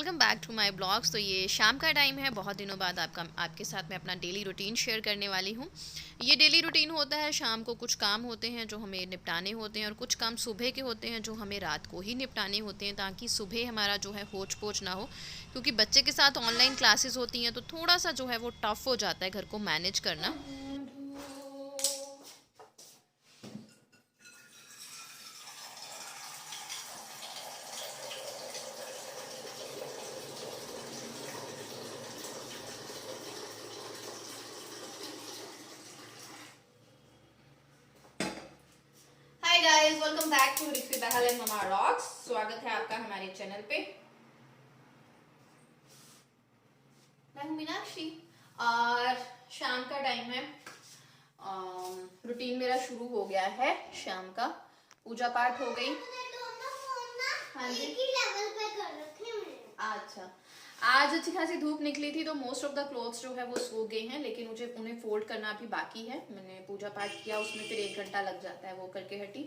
Welcome back to my blogs. तो ये शाम का टाइम है, बहुत दिनों बाद आपके साथ मैं अपना डेली रूटीन शेयर करने वाली हूँ। ये डेली रूटीन होता है, शाम को कुछ काम होते हैं जो हमें निपटाने होते हैं और कुछ काम सुबह के होते हैं जो हमें रात को ही निपटाने होते हैं, ताकि सुबह हमारा जो है होच पोच ना हो। क्योंकि बच्चे के साथ ऑनलाइन क्लासेस होती हैं तो थोड़ा सा जो है वो टफ़ हो जाता है घर को मैनेज करना। Hi guys, welcome back to Rikvi Bahl and mama rocks. स्वागत है आपका हमारे चैनल पे। मैं हूँ मीनाक्षी और शाम का टाइम है। रूटीन मेरा शुरू हो गया है शाम का। पूजा पाठ हो गई। हाँ जी, अच्छा। आज अच्छी खासी धूप निकली थी तो मोस्ट ऑफ द क्लोथ्स जो है वो सूख गए हैं, लेकिन मुझे उन्हें फोल्ड करना अभी बाकी है। मैंने पूजा पाठ किया, उसमें फिर 1 घंटा लग जाता है, वो करके हटी।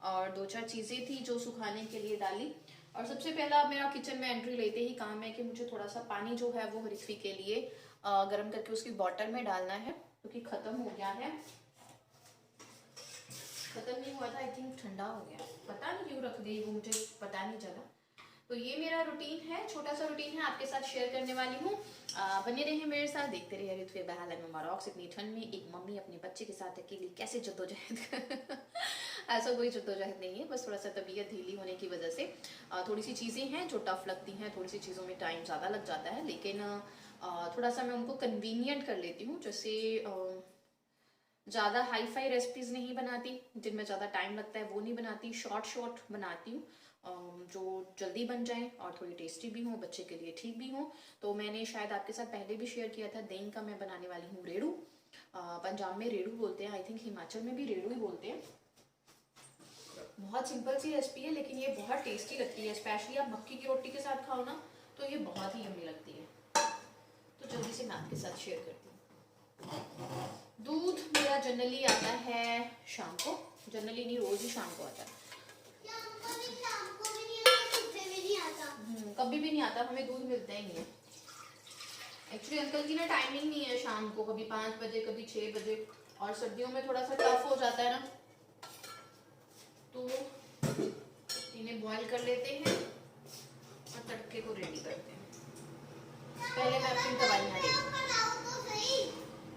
और 2-4 चीजें थी जो सुखाने के लिए डाली। और सबसे पहला मेरा किचन में एंट्री लेते ही काम है कि मुझे थोड़ा सा पानी जो है वो रिक्वी के लिए गर्म करके उसकी बॉटल में डालना है, क्योंकि खत्म हो गया है। खत्म नहीं हुआ था, आई थिंक ठंडा हो गया, पता नहीं क्यों रख दी वो, मुझे पता नहीं चला। तो ये मेरा रूटीन है, छोटा सा रूटीन है, आपके साथ शेयर करने वाली हूँ। बने रहिए मेरे साथ, देखते रहिए रित्वे बहल एंड ममा रॉक्स। इतनी ठंड में एक मम्मी अपने बच्चे के साथ अकेली कैसे जद्दोजहद ऐसा कोई जद्दोजहद नहीं है, बस थोड़ा सा तबीयत ढीली होने की वजह से थोड़ी सी चीज़ें हैं जो टफ लगती हैं, थोड़ी सी चीज़ों में टाइम ज़्यादा लग जाता है, लेकिन थोड़ा सा मैं उनको कन्वीनियंट कर लेती हूँ। जैसे ज़्यादा हाई फाई रेसिपीज़ नहीं बनाती जिनमें ज़्यादा टाइम लगता है, वो नहीं बनाती। शॉर्ट शॉर्ट बनाती हूँ जो जल्दी बन जाए और थोड़ी टेस्टी भी हो, बच्चे के लिए ठीक भी हो। तो मैंने शायद आपके साथ पहले भी शेयर किया था, दही का मैं बनाने वाली हूँ रेड़ू। पंजाब में रेड़ू बोलते हैं, आई थिंक हिमाचल में भी रेड़ू ही बोलते हैं। बहुत सिंपल सी रेसिपी है, लेकिन ये बहुत टेस्टी लगती है। स्पेशली आप मक्की की रोटी के साथ खाओ ना तो ये बहुत ही यम्मी लगती है। तो जल्दी से मैं आपके साथ शेयर करती हूँ। दूध मेरा जनरली आता है शाम को, जनरली नहीं, रोज ही शाम को आता है। कभी भी नहीं आता, हमें दूध मिलता ही नहीं है। एक्चुअली अंकल की ना टाइमिंग नहीं है शाम को, कभी 5 बजे कभी 6 बजे, और सर्दियों में थोड़ा सा टफ हो जाता है ना, तो इन्हें बॉईल कर लेते हैं और तड़के को रेडी करते हैं। पहले मैं अपनी दवाइयाँ लेती हूँ।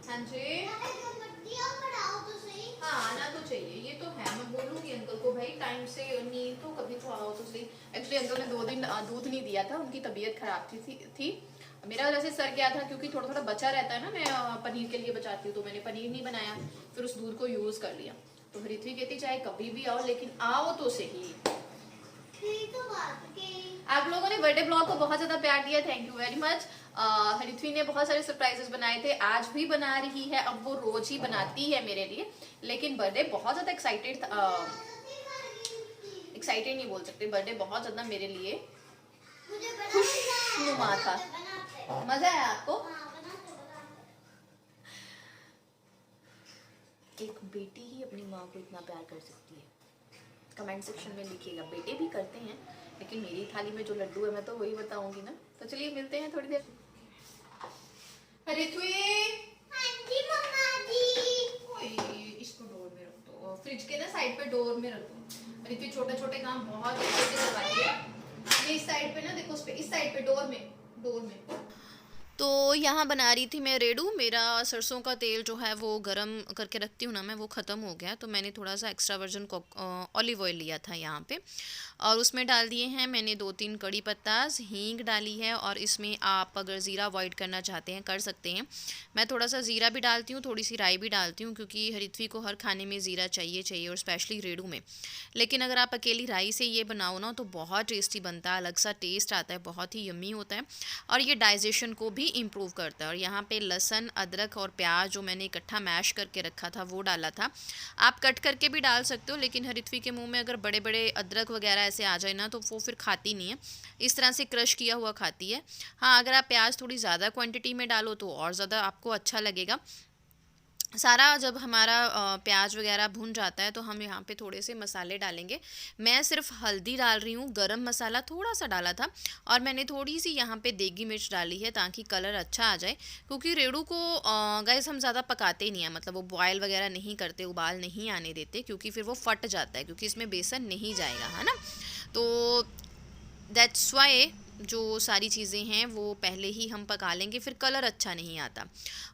हाँ जी, हाँ आना तो चाहिए, ये तो है। मैं बोलूँगी अंकल को, भाई टाइम से नहीं तो कभी तो आओ तो सही। एक्चुअली अंकल ने 2 दिन दूध नहीं दिया था, उनकी तबीयत खराब थी। मेरा वजह से सर गया था, क्योंकि थोड़ा थोड़ा बचा रहता है ना, मैं पनीर के लिए बचाती हूँ, तो मैंने पनीर नहीं बनाया, फिर उस दूध को यूज कर लिया। तो ऋत्वी कहती चाहे कभी भी आओ, लेकिन आओ तो सही। आप लोगों ने बर्थडे ब्लॉग को बहुत ज्यादा प्यार दिया, thank you very much. Ritvi ने बहुत सारे सरप्राइजेस बनाए थे, आज भी बना रही है। अब वो रोज ही बनाती है मेरे लिए, लेकिन बर्थडे बहुत ज्यादा एक्साइटेड नहीं बोल सकते, बर्थडे बहुत ज्यादा मेरे लिए खुशनुमा था। मजा आया आपको? एक बेटी ही अपनी माँ को इतना प्यार कर सकती है? कमेंट सेक्शन में लिखिएगा। बेटे भी करते हैं, लेकिन मेरी थाली में जो लड्डू है मैं तो वही बताऊंगी ना। तो चलिए मिलते हैं थोड़ी देर। ऋत्वी, इसको डोर में रख दो, फ्रिज के ना साइड पे डोर में रख दो। ऋत्वी छोटे छोटे काम बहुत अच्छे से करवाती है। ये इस साइड पे ना देखो, उस पे इस साइड पे डोर में। तो यहाँ बना रही थी मैं रेड़ू। मेरा सरसों का तेल जो है वो गरम करके रखती हूँ ना मैं, वो ख़त्म हो गया, तो मैंने थोड़ा सा एक्स्ट्रा वर्जन ऑलिव ऑयल लिया था यहाँ पे, और उसमें डाल दिए हैं मैंने 2-3 कड़ी पत्ता, हींग डाली है, और इसमें आप अगर ज़ीरा अवॉइड करना चाहते हैं कर सकते हैं। मैं थोड़ा सा ज़ीरा भी डालती हूँ, थोड़ी सी राई भी डालती हूँ, क्योंकि ऋत्वी को हर खाने में ज़ीरा चाहिए, और स्पेशली रेड़ू में। लेकिन अगर आप अकेली राई से ये बनाओ ना तो बहुत टेस्टी बनता है, अलग सा टेस्ट आता है, बहुत ही यम्मी होता है, और ये डाइजेशन को भी इम्प्रूव करता है। और यहाँ पे लहसुन, अदरक और प्याज जो मैंने इकट्ठा मैश करके रखा था वो डाला था। आप कट करके भी डाल सकते हो, लेकिन ऋत्वी के मुंह में अगर बड़े बड़े अदरक वगैरह ऐसे आ जाए ना तो वो फिर खाती नहीं है, इस तरह से क्रश किया हुआ खाती है। हाँ, अगर आप प्याज थोड़ी ज़्यादा क्वांटिटी में डालो तो और ज़्यादा आपको अच्छा लगेगा। सारा जब हमारा प्याज वगैरह भुन जाता है तो हम यहाँ पे थोड़े से मसाले डालेंगे। मैं सिर्फ हल्दी डाल रही हूँ, गरम मसाला थोड़ा सा डाला था, और मैंने थोड़ी सी यहाँ पे देगी मिर्च डाली है ताकि कलर अच्छा आ जाए। क्योंकि रेड़ू को गाइस हम ज़्यादा पकाते ही नहीं है, मतलब वो बॉयल वगैरह नहीं करते, उबाल नहीं आने देते, क्योंकि फिर वो फट जाता है, क्योंकि इसमें बेसन नहीं जाएगा, है ना। तो दैट्स वाई जो सारी चीज़ें हैं वो पहले ही हम पका लेंगे, फिर कलर अच्छा नहीं आता।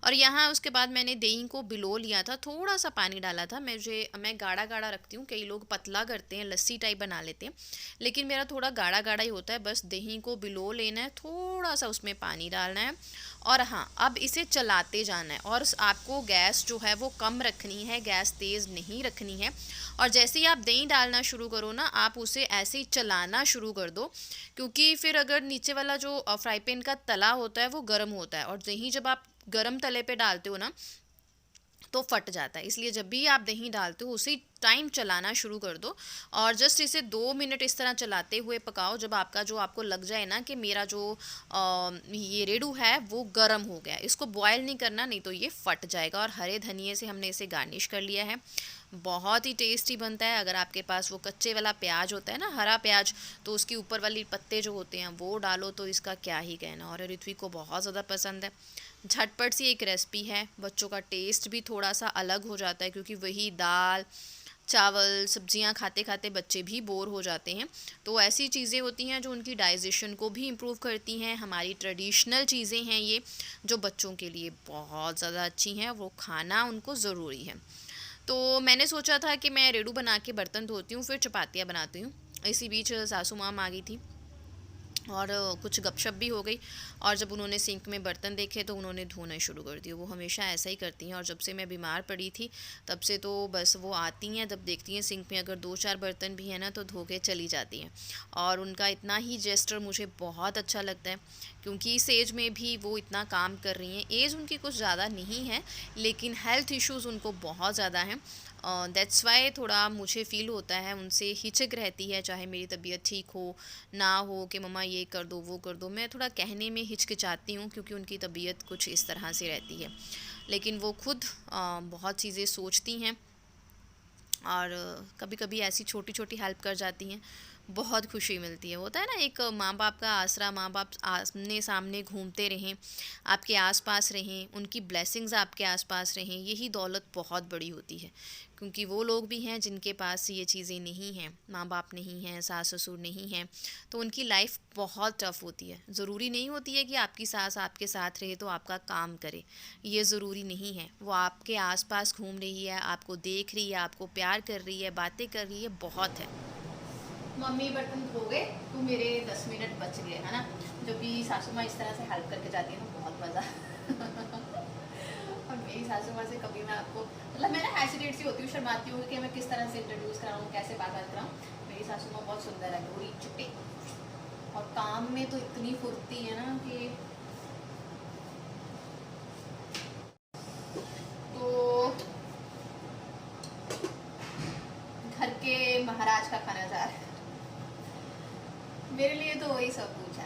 और यहाँ उसके बाद मैंने दही को भिगो लिया था, थोड़ा सा पानी डाला था। मैं गाढ़ा गाढ़ा रखती हूँ, कई लोग पतला करते हैं, लस्सी टाइप बना लेते हैं, लेकिन मेरा थोड़ा गाढ़ा गाढ़ा ही होता है। बस दही को भिगो लेना है, थोड़ा सा उसमें पानी डालना है, और हाँ अब इसे चलाते जाना है। और आपको गैस जो है वो कम रखनी है, गैस तेज़ नहीं रखनी है। और जैसे ही आप दही डालना शुरू करो ना, आप उसे ऐसे ही चलाना शुरू कर दो, क्योंकि फिर अगर नीचे वाला जो फ्राई पैन का तला होता है वो गर्म होता है, और दही जब आप गर्म तले पे डालते हो ना तो फट जाता है। इसलिए जब भी आप दही डालते हो उसी टाइम चलाना शुरू कर दो, और जस्ट इसे 2 मिनट इस तरह चलाते हुए पकाओ, जब आपको लग जाए ना कि मेरा जो ये रेडू है वो गर्म हो गया। इसको बॉयल नहीं करना, नहीं तो ये फट जाएगा। और हरे धनिए से हमने इसे गार्निश कर लिया है। बहुत ही टेस्टी बनता है। अगर आपके पास वो कच्चे वाला प्याज होता है ना, हरा प्याज, तो उसकी ऊपर वाली पत्ते जो होते हैं वो डालो तो इसका क्या ही कहना। और ऋत्विक को बहुत ज़्यादा पसंद है। झटपट सी एक रेसिपी है, बच्चों का टेस्ट भी थोड़ा सा अलग हो जाता है, क्योंकि वही दाल चावल सब्जियां खाते खाते बच्चे भी बोर हो जाते हैं। तो ऐसी चीज़ें होती हैं जो उनकी डाइजेशन को भी इम्प्रूव करती हैं। हमारी ट्रेडिशनल चीज़ें हैं ये, जो बच्चों के लिए बहुत ज़्यादा अच्छी हैं, वो खाना उनको ज़रूरी है। तो मैंने सोचा था कि मैं रेडू बना के बर्तन धोती हूँ, फिर चपातियाँ बनाती हूँ। इसी बीच सासू माँ आ गई थी, और कुछ गपशप भी हो गई। और जब उन्होंने सिंक में बर्तन देखे तो उन्होंने धोना शुरू कर दिया। वो हमेशा ऐसा ही करती हैं, और जब से मैं बीमार पड़ी थी तब से तो बस वो आती हैं, जब देखती हैं सिंक में अगर 2-4 बर्तन भी हैं ना तो धो के चली जाती हैं। और उनका इतना ही जेस्टर मुझे बहुत अच्छा लगता है, क्योंकि इस एज में भी वो इतना काम कर रही हैं। एज उनकी कुछ ज़्यादा नहीं है, लेकिन हेल्थ इश्यूज़ उनको बहुत ज़्यादा हैं। दैट्स वाई थोड़ा मुझे फ़ील होता है, उनसे हिचक रहती है, चाहे मेरी तबीयत ठीक हो ना हो, कि मम्मा ये कर दो वो कर दो। मैं थोड़ा कहने में हिचकिचाती हूँ, क्योंकि उनकी तबीयत कुछ इस तरह से रहती है। लेकिन वो खुद बहुत चीज़ें सोचती हैं, और कभी कभी ऐसी छोटी छोटी हेल्प कर जाती हैं, बहुत खुशी मिलती है। होता है ना, एक माँ बाप का आसरा, माँ बाप आमने सामने घूमते रहें, आपके आसपास रहें, उनकी ब्लेसिंग्स आपके आसपास रहें, यही दौलत बहुत बड़ी होती है। क्योंकि वो लोग भी हैं जिनके पास ये चीज़ें नहीं हैं, माँ बाप नहीं हैं, सास ससुर नहीं हैं, तो उनकी लाइफ बहुत टफ होती है। ज़रूरी नहीं होती है कि आपकी सास आपके साथ रहे तो आपका काम करे, ये ज़रूरी नहीं है। वो आपके आसपास घूम रही है, आपको देख रही है, आपको प्यार कर रही है, बातें कर रही है, बहुत है। मम्मी बर्तन धो गए तो मेरे 10 मिनट बच गए, है ना। जब भी सासू माँ इस तरह से हेल्प करके जाती है ना, बहुत मज़ा और मेरी सासू माँ से कभी मैं आपको, मतलब मैं ना हेसिटेट सी होती हूँ, शर्माती हूँ कि मैं किस तरह से इंट्रोड्यूस कराऊँ, कैसे बात कराऊँ। मेरी सासू माँ बहुत सुंदर है, गोरी चिट्टी, और काम में तो इतनी फुर्ती है ना कि, तो घर के महाराज का खाना जा रहा है मेरे लिए, तो वही सब कुछ है।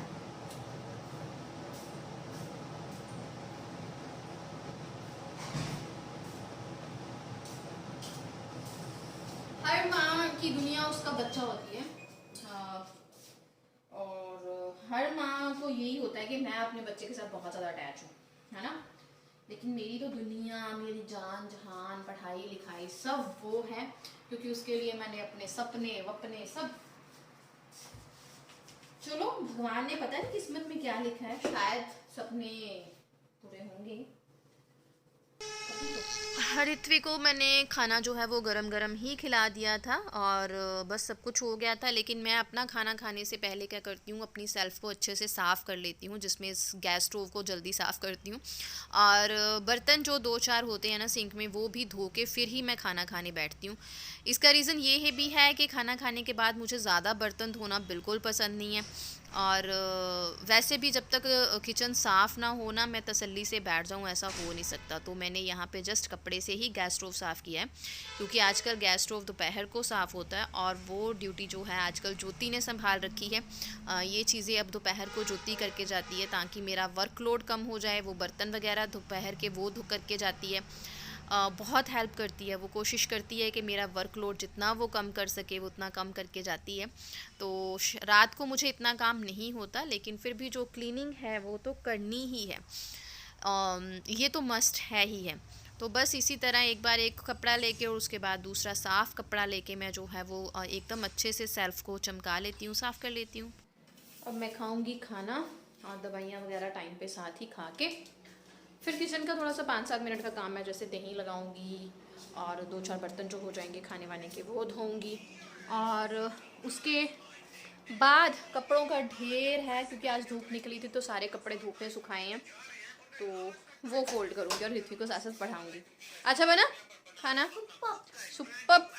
हर माँ की दुनिया उसका बच्चा होती है। और हर माँ को यही होता है कि मैं अपने बच्चे के साथ बहुत ज़्यादा अटैच हूँ, है ना। लेकिन मेरी तो दुनिया, मेरी जान जहान, पढ़ाई लिखाई सब वो है, क्योंकि उसके लिए मैंने अपने सपने वपने सब, चलो भगवान ने पता नहीं किस्मत में क्या लिखा है, शायद सपने पूरे होंगे। ऋत्विक को मैंने खाना जो है वो गरम गरम ही खिला दिया था, और बस सब कुछ हो गया था। लेकिन मैं अपना खाना खाने से पहले क्या करती हूँ, अपनी सेल्फ़ को अच्छे से साफ़ कर लेती हूँ, जिसमें इस गैस स्टोव को जल्दी साफ़ करती हूँ। और बर्तन जो 2-4 होते हैं ना सिंक में, वो भी धो के फिर ही मैं खाना खाने बैठती हूँ। इसका रीज़न ये है भी है कि खाना खाने के बाद मुझे ज़्यादा बर्तन धोना बिल्कुल पसंद नहीं है। और वैसे भी जब तक किचन साफ़ ना हो ना, मैं तसल्ली से बैठ जाऊँ ऐसा हो नहीं सकता। तो मैंने यहाँ पे जस्ट कपड़े से ही गैस स्टोव साफ़ किया है, क्योंकि आजकल गैस स्टोव दोपहर को साफ़ होता है, और वो ड्यूटी जो है आजकल ज्योति ने संभाल रखी है। ये चीज़ें अब दोपहर को ज्योति करके जाती है, ताकि मेरा वर्कलोड कम हो जाए। वो बर्तन वगैरह दोपहर के वो धो करके जाती है। बहुत हेल्प करती है। वो कोशिश करती है कि मेरा वर्कलोड जितना वो कम कर सके वो उतना कम करके जाती है। तो रात को मुझे इतना काम नहीं होता, लेकिन फिर भी जो क्लीनिंग है वो तो करनी ही है। ये तो मस्ट है ही है। तो बस इसी तरह एक बार एक कपड़ा लेके और उसके बाद दूसरा साफ़ कपड़ा लेके मैं जो है वो एकदम अच्छे से सेल्फ़ को चमका लेती हूँ, साफ़ कर लेती हूँ। अब मैं खाऊंगी खाना और दवाइयाँ वगैरह टाइम पे साथ ही खा के फिर किचन का थोड़ा सा 5-7 मिनट का काम है, जैसे दही लगाऊंगी और 2-4 बर्तन जो हो जाएंगे खाने वाने के वो धोऊंगी। और उसके बाद कपड़ों का ढेर है, क्योंकि आज धूप निकली थी तो सारे कपड़े धूप में सुखाए हैं, तो वो फोल्ड करूँगी और ऋत्विक को साथ साथ पढ़ाऊँगी। अच्छा बना खाना? सुपर।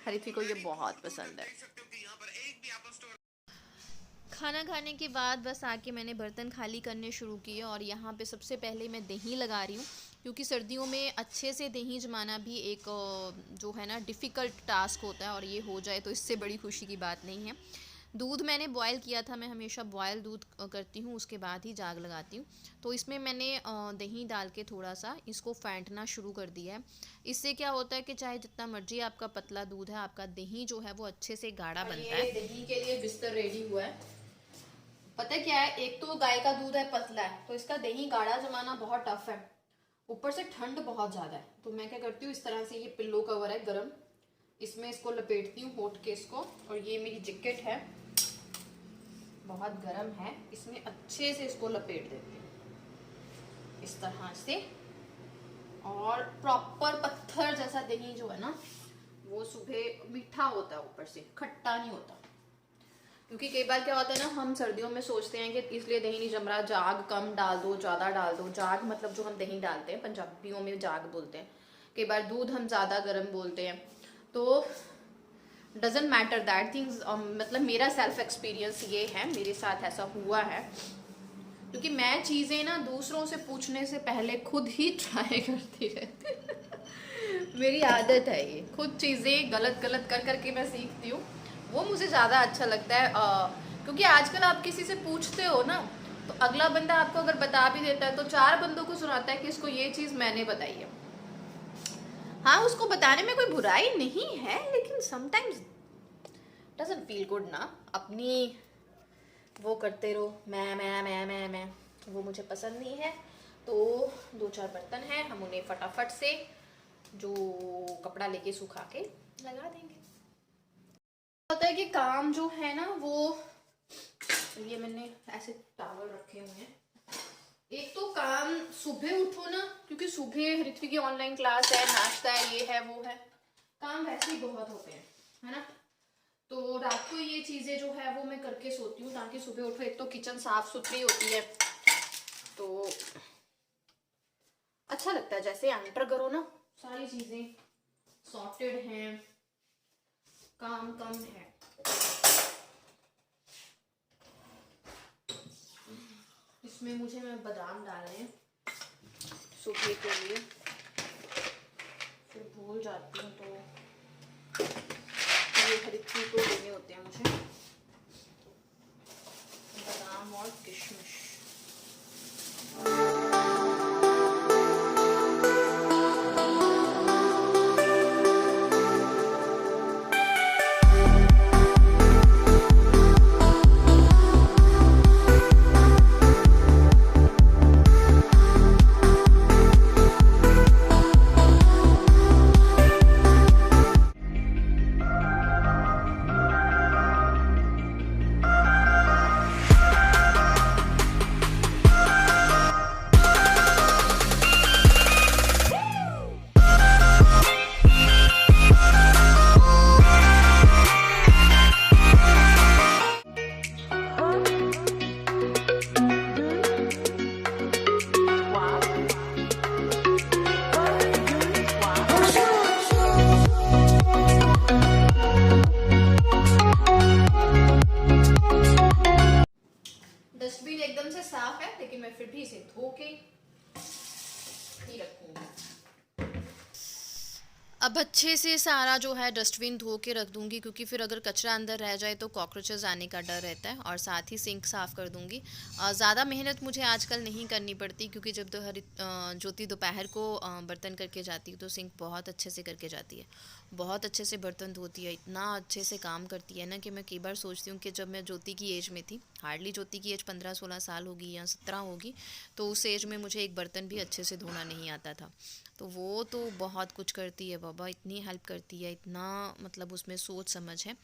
ऋत्विक को ये बहुत पसंद है। खाना खाने के बाद बस आके मैंने बर्तन खाली करने शुरू किए और यहाँ पे सबसे पहले मैं दही लगा रही हूँ, क्योंकि सर्दियों में अच्छे से दही जमाना भी एक जो है ना डिफ़िकल्ट टास्क होता है, और ये हो जाए तो इससे बड़ी खुशी की बात नहीं है। दूध मैंने बॉयल किया था, मैं हमेशा बॉयल दूध करती हूँ, उसके बाद ही जाग लगाती हूँ। तो इसमें मैंने दही डाल के थोड़ा सा इसको फेंटना शुरू कर दिया है। इससे क्या होता है कि चाहे जितना मर्जी आपका पतला दूध है, आपका दही जो है वो अच्छे से गाढ़ा बनता है। दही के लिए बिस्तर रेडी हुआ है। पता है क्या है, एक तो गाय का दूध है पतला है, तो इसका दही गाढ़ा जमाना बहुत टफ है, ऊपर से ठंड बहुत ज़्यादा है। तो मैं क्या करती हूँ, इस तरह से ये पिल्लो कवर है गरम, इसमें इसको लपेटती हूँ होट के इसको, और ये मेरी जैकेट है बहुत गर्म है, इसमें अच्छे से इसको लपेट देती हूँ इस तरह से। और प्रॉपर पत्थर जैसा दही जो है ना वो सुबह मीठा होता है, ऊपर से खट्टा नहीं होता। क्योंकि कई बार क्या होता है ना, हम सर्दियों में सोचते हैं कि इसलिए दही नहीं जम रहा, जाग कम डाल दो, ज़्यादा डाल दो। जाग मतलब जो हम दही डालते हैं, पंजाबियों में जाग बोलते हैं। कई बार दूध हम ज़्यादा गर्म बोलते हैं, तो डजेंट मैटर दैट थिंग्स। मतलब मेरा सेल्फ एक्सपीरियंस ये है, मेरे साथ ऐसा हुआ है, क्योंकि मैं चीज़ें ना दूसरों से पूछने से पहले खुद ही ट्राई करती रहती मेरी आदत है ये, खुद चीज़ें गलत गलत कर करके मैं सीखती हूँ, वो मुझे ज़्यादा अच्छा लगता है। क्योंकि आजकल आप किसी से पूछते हो ना, तो अगला बंदा आपको अगर बता भी देता है तो 4 बंदों को सुनाता है कि इसको ये चीज़ मैंने बताई है। हाँ, उसको बताने में कोई बुराई नहीं है, लेकिन समटाइम्स डजंट फील गुड ना, अपनी वो करते रहो, मैं वो मुझे पसंद नहीं है। तो 2-4 बर्तन हैं, हम उन्हें फटाफट से जो कपड़ा लेके सुखा के लगा देंगे। पता है कि काम जो है ना वो, ये मैंने ऐसे टॉवल रखे हुए हैं। एक तो काम सुबह उठो ना, क्योंकि सुबह ऋत्विक की ऑनलाइन क्लास है, नाश्ता है, ये है वो है, काम वैसे ही बहुत होते हैं, है ना। तो रात को ये चीज़ें जो है वो मैं करके सोती हूँ, ताकि सुबह उठो, एक तो किचन साफ सुथरी होती है तो अच्छा लगता है, जैसे एंटर करो ना सारी चीज़ें सॉर्टेड हैं, काम कम है। इसमें मुझे मैं बादाम डालने हैं सुबह के लिए, फिर भूल जाती हूँ, तो ये खरीदती को देने होते हैं मुझे बादाम और किशमिश। अब अच्छे से सारा जो है डस्टबिन धो के रख दूंगी, क्योंकि फिर अगर कचरा अंदर रह जाए तो कॉकरोचेस आने का डर रहता है। और साथ ही सिंक साफ़ कर दूंगी। ज़्यादा मेहनत मुझे आजकल नहीं करनी पड़ती, क्योंकि जब ज्योति दोपहर को बर्तन करके जाती है तो सिंक बहुत अच्छे से करके जाती है, बहुत अच्छे से बर्तन धोती है, इतना अच्छे से काम करती है ना कि मैं कई बार सोचती हूँ कि जब मैं ज्योति की एज में थी, हार्डली ज्योति की एज 15-16 साल होगी या 17 होगी, तो उस एज में मुझे एक बर्तन भी अच्छे से धोना नहीं आता था। तो वो तो बहुत कुछ करती है बाबा, इतनी हेल्प करती है, इतना मतलब उसमें सोच समझ है।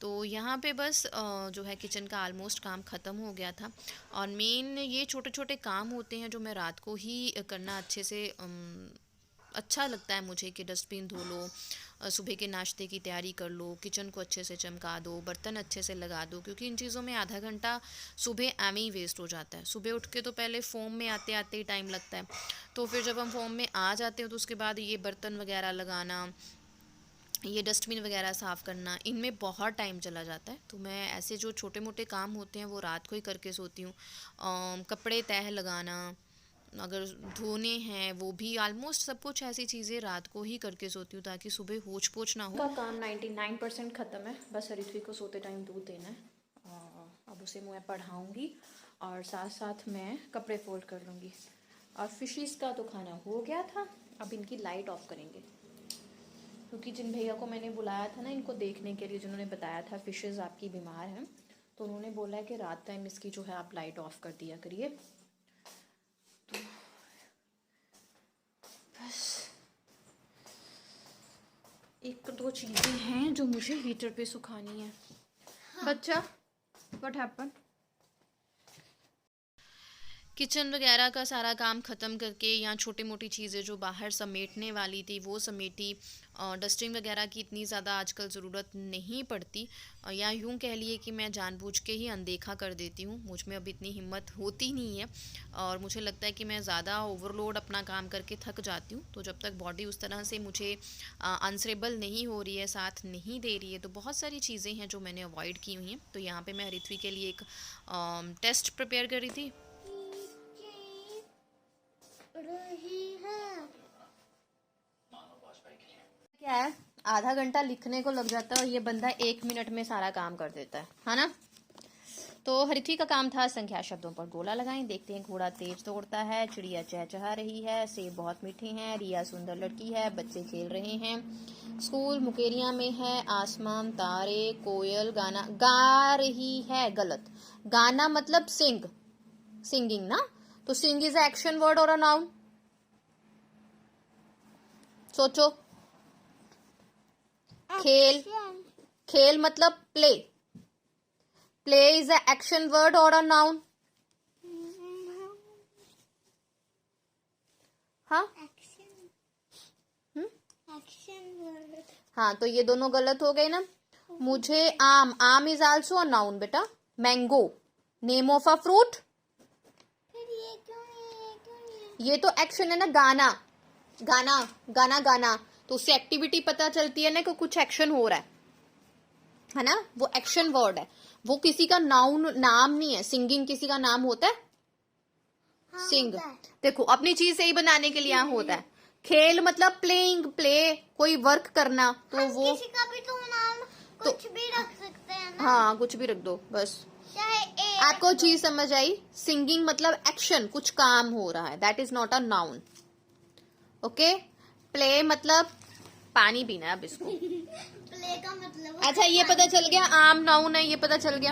तो यहाँ पे बस जो है किचन का ऑलमोस्ट काम ख़त्म हो गया था। और मेन ये छोटे छोटे काम होते हैं जो मैं रात को ही करना अच्छे से अच्छा लगता है मुझे, कि डस्टबिन धो लो, सुबह के नाश्ते की तैयारी कर लो, किचन को अच्छे से चमका दो, बर्तन अच्छे से लगा दो, क्योंकि इन चीज़ों में आधा घंटा सुबह एम ही वेस्ट हो जाता है। सुबह उठ के तो पहले फॉर्म में आते आते ही टाइम लगता है, तो फिर जब हम फॉर्म में आ जाते हैं तो उसके बाद ये बर्तन वगैरह लगाना, ये डस्टबिन वगैरह साफ़ करना, इनमें बहुत टाइम चला जाता है। तो मैं ऐसे जो छोटे मोटे काम होते हैं वो रात को ही करके सोती हूँ। कपड़े तह लगाना, अगर धोने हैं, वो भी ऑलमोस्ट सब कुछ ऐसी चीज़ें रात को ही करके सोती हूँ, ताकि सुबह होच पोच ना हो। का काम 99% ख़त्म है, बस ऋत्विक को सोते टाइम दूध देना है। अब उसे मैं पढ़ाऊँगी और साथ साथ मैं कपड़े फोल्ड कर लूँगी। और फिशेस का तो खाना हो गया था, अब इनकी लाइट ऑफ करेंगे, क्योंकि जिन भैया को मैंने बुलाया था ना इनको देखने के लिए, जिन्होंने बताया था फिशेस आपकी बीमार हैं, तो उन्होंने बोला है कि रात टाइम इसकी जो है आप लाइट ऑफ कर दिया करिए। तो बस एक दो चीज़ें हैं जो मुझे हीटर पे सुखानी है। बच्चा, व्हाट हैपन? किचन वगैरह का सारा काम ख़त्म करके, यहाँ छोटी मोटी चीज़ें जो बाहर समेटने वाली थी वो समेटी। डस्टिंग वगैरह की इतनी ज़्यादा आजकल ज़रूरत नहीं पड़ती, या यूँ कह लिए कि मैं जानबूझ के ही अनदेखा कर देती हूँ, मुझ में अब इतनी हिम्मत होती नहीं है। और मुझे लगता है कि मैं ज़्यादा ओवरलोड अपना काम करके थक जाती हूँ, तो जब तक बॉडी उस तरह से मुझे आंसरेबल नहीं हो रही है, साथ नहीं दे रही है, तो बहुत सारी चीज़ें हैं जो मैंने अवॉइड की हुई हैं। तो यहाँ पर मैं ऋत्वी के लिए एक टेस्ट प्रिपेयर कर रही थी। क्या है, आधा घंटा लिखने को लग जाता है और ये बंदा 1 मिनट में सारा काम कर देता है ना। तो हरिथी का काम था संख्या शब्दों पर गोला लगाएं। देखते हैं, घोड़ा तेज दौड़ता है, चिड़िया चहचहा रही है, सेब बहुत मीठे हैं, रिया सुंदर लड़की है, बच्चे खेल रहे हैं, स्कूल मुकेरिया में है, आसमान तारे, कोयल गाना गा रही है। गलत, गाना मतलब सिंग, सिंगिंग ना। तो सिंग इज एक्शन वर्ड और अ नाउन? सोचो। खेल, खेल मतलब play, play is a action word और अ नाउन? हाँ, हाँ, तो ये दोनों गलत हो गए ना। मुझे आम, आम इज आल्सो अ नाउन बेटा। Mango, name of a fruit. ये तो एक्शन है ना। गाना, गाना, गाना, गाना, तो उससे एक्टिविटी पता चलती है ना कि कुछ एक्शन हो रहा है ना। वो एक्शन वर्ड है, वो किसी का नाउन, नाम नहीं है। सिंगिंग किसी का नाम होता है? हाँ, सिंग। देखो, अपनी चीज सही बनाने के लिए यहाँ होता है। खेल मतलब प्लेइंग, प्ले, कोई वर्क करना, तो वो किसी का भी तो नाम तो कुछ भी रख सकते हैं ना। हाँ, कुछ भी रख दो बस। आपको चीज समझ आई? सिंगिंग मतलब एक्शन, कुछ काम हो रहा है, that is not a noun. Okay. Play मतलब पानी पीना है अब इसको। प्ले का मतलब अच्छा, ये पता चल गया आम नाउन है, ये पता चल गया।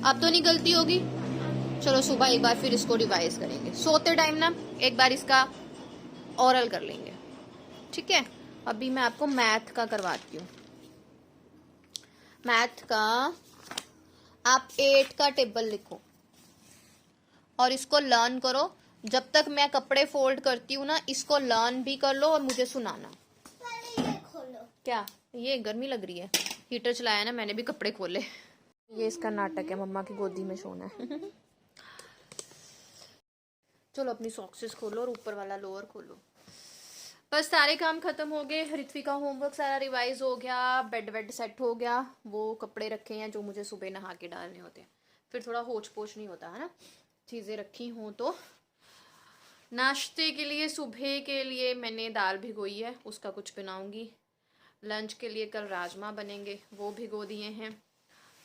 अब तो नहीं गलती होगी। चलो सुबह एक बार फिर इसको रिवाइज करेंगे, सोते टाइम ना एक बार इसका ओरल कर लेंगे, ठीक है। अभी मैं आपको मैथ का करवाती हूँ। मैथ का आप 8 का टेबल लिखो और इसको लर्न करो। जब तक मैं कपड़े फोल्ड करती हूँ ना, इसको लर्न भी कर लो और मुझे सुनाना। पहले ये खोलो। क्या, ये गर्मी लग रही है, हीटर चलाया ना मैंने भी, कपड़े खोले। ये इसका नाटक है, मम्मा की गोदी में सोना है। चलो अपनी सॉक्सेस खोलो और ऊपर वाला लोअर खोलो। बस सारे काम खत्म हो गए। ऋत्विक का होमवर्क सारा रिवाइज हो गया, बेड वेड सेट हो गया, वो कपड़े रखे हैं जो मुझे सुबह नहा के डालने होते हैं, फिर थोड़ा होच पोच नहीं होता है ना, चीज़ें रखी हों तो। नाश्ते के लिए सुबह के लिए मैंने दाल भिगोई है, उसका कुछ बनाऊंगी। लंच के लिए कल राजमा बनेंगे, वो भिगो दिए हैं।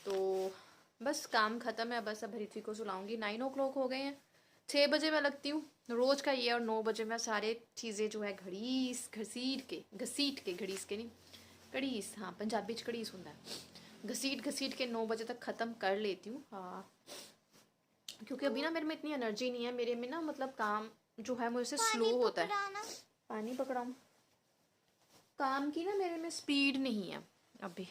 तो बस काम ख़त्म है, बस अब ऋत्विक को सुलाऊंगी। 9 o'clock हो गए हैं, 6 बजे मैं लगती हूँ रोज़ का ये, और 9 बजे मैं सारे चीज़ें जो है घसीट के घड़ीस के नहीं घड़ीस, हाँ पंजाबी च घड़ीस होता है, घसीट के 9 बजे तक ख़त्म कर लेती हूँ। हाँ, क्योंकि अभी ना मेरे में इतनी एनर्जी नहीं है, मेरे में ना मतलब काम जो है मुझसे स्लो होता है। पानी पकड़ाऊँ? काम की ना मेरे में स्पीड नहीं है अभी।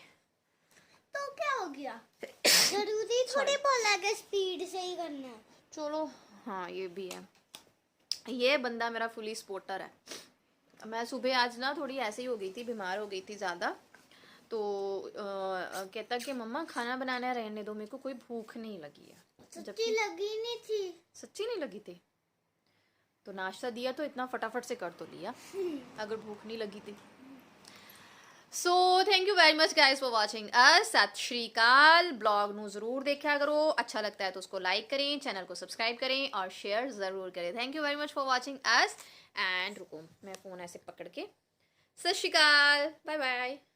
तो क्या हो गया? जरूरी थोड़ी बोला कि स्पीड से ही करना है। चलो हाँ ये भी है। ये बंदा मेरा फुली स्पोर्टर है। मैं सुबह आज ना थोड़ी ऐसे ही हो गई थी, बीमार हो गई थी ज़्यादा, तो कहता कि मम्मा खाना बनाना रहने दो, मेरे को कोई भूख नहीं लगी है। सच्ची लगी नहीं थी। सच्ची नहीं लगी थी तो नाश्ता दिया तो इतना फटाफट से कर तो लिया, अगर भूख नहीं लगी थी। So thank you very much guys for watching us. सत श्री अकाल। ब्लॉग नू जरूर देखा करो, अच्छा लगता है तो उसको लाइक करें, चैनल को सब्सक्राइब करें और शेयर ज़रूर करें। Thank you very much for watching us. And रुको मैं फ़ोन ऐसे पकड़ के, सत श्री अकाल, बाय बाय।